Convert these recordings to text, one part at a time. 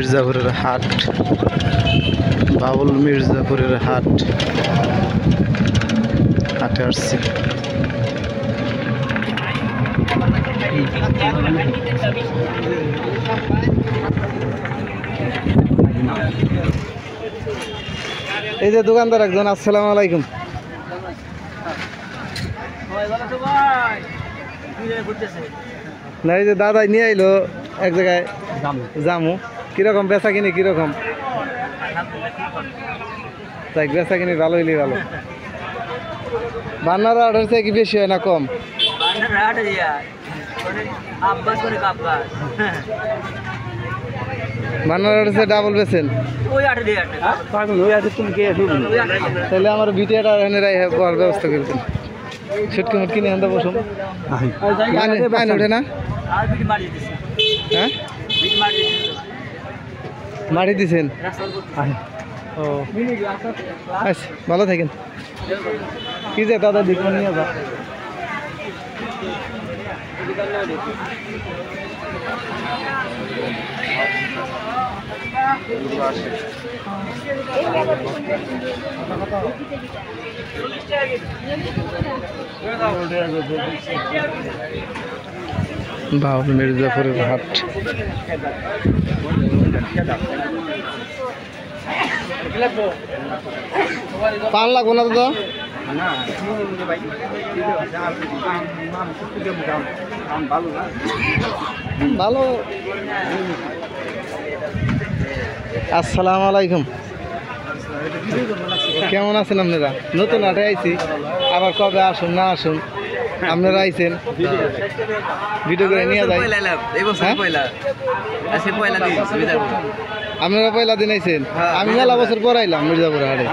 মির্জাপুরের হাট, বাবুল মির্জাপুরের হাট, হাটে আসছি। এই যে দোকানদার একজন, আসসালামু আলাইকুম। না এই যে দাদা নিয়ে আইলো এক জায়গায় জামু, কিরকম বেচা কিনি কিরকম? তাই বেচা কিনি ভালো হইলে ভালো। বান্নার অর্ডার থেকে কি বেশি হয় না কম? বান্নার অর্ডার থেকে ডাবল বেছেন? তাহলে আমার ভিডিওটা এনে রাখার ব্যবস্থা করতেন। ছুটকি মুটকি নিয়ে আনতে বসুন, পানি ওঠে না? হ্যাঁ মারি দিছেন? ও আচ্ছা, ভালো থাকেন। কি যে দাদা দিক নিয়ে যা। বাবুল মির্জাপুরের হাট। পান লাগবো না দাদা? ভালো। আসসালামু আলাইকুম, কেমন আছেন আপনারা? নতুন হাটে আইছি, আবার কবে আসুন না আসুন আপনারা আইছেন, ভিডিও করে নিয়ে যাই। আপনারা পয়লা দিন আইছেন? আমি মেলা বছর পর আইলাম মির্জাপুর হাটে।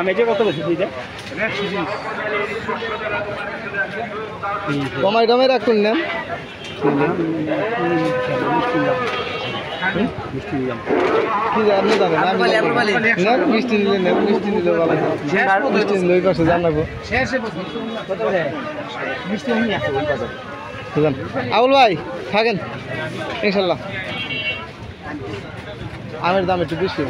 কমাই টমাই রাখুন না। কি আপনি জানেন? মিষ্টি নিলে নেব, মিষ্টি নিলে ভালো, মিষ্টি নিলে ওই পাশে জানাবো। আবুল ভাই থাকেন ইনশাল্লাহ। আমের দাম একটু বেশি।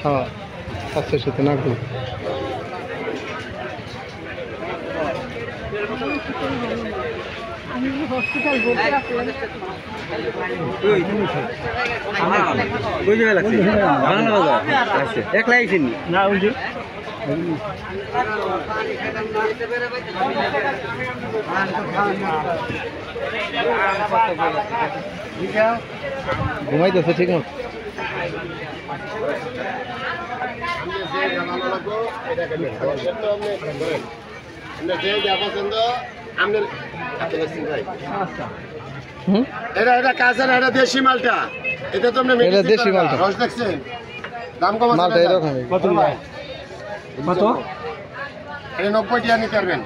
হ্যাঁ আচ্ছা সাথে না খুব একলা আইসেন না? ঘুমাইতেছে ঠিক মতো? এটা কাঁচা না, এটা দেশি মালটা। এটা তো এটা দেশি মালটা। রস দেখছেন? দাম কম মালটা এরকম। কত কত? এটা 90 টাকা নিতে পারবেন।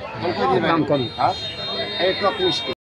দাম কম। এই টক মিষ্টি।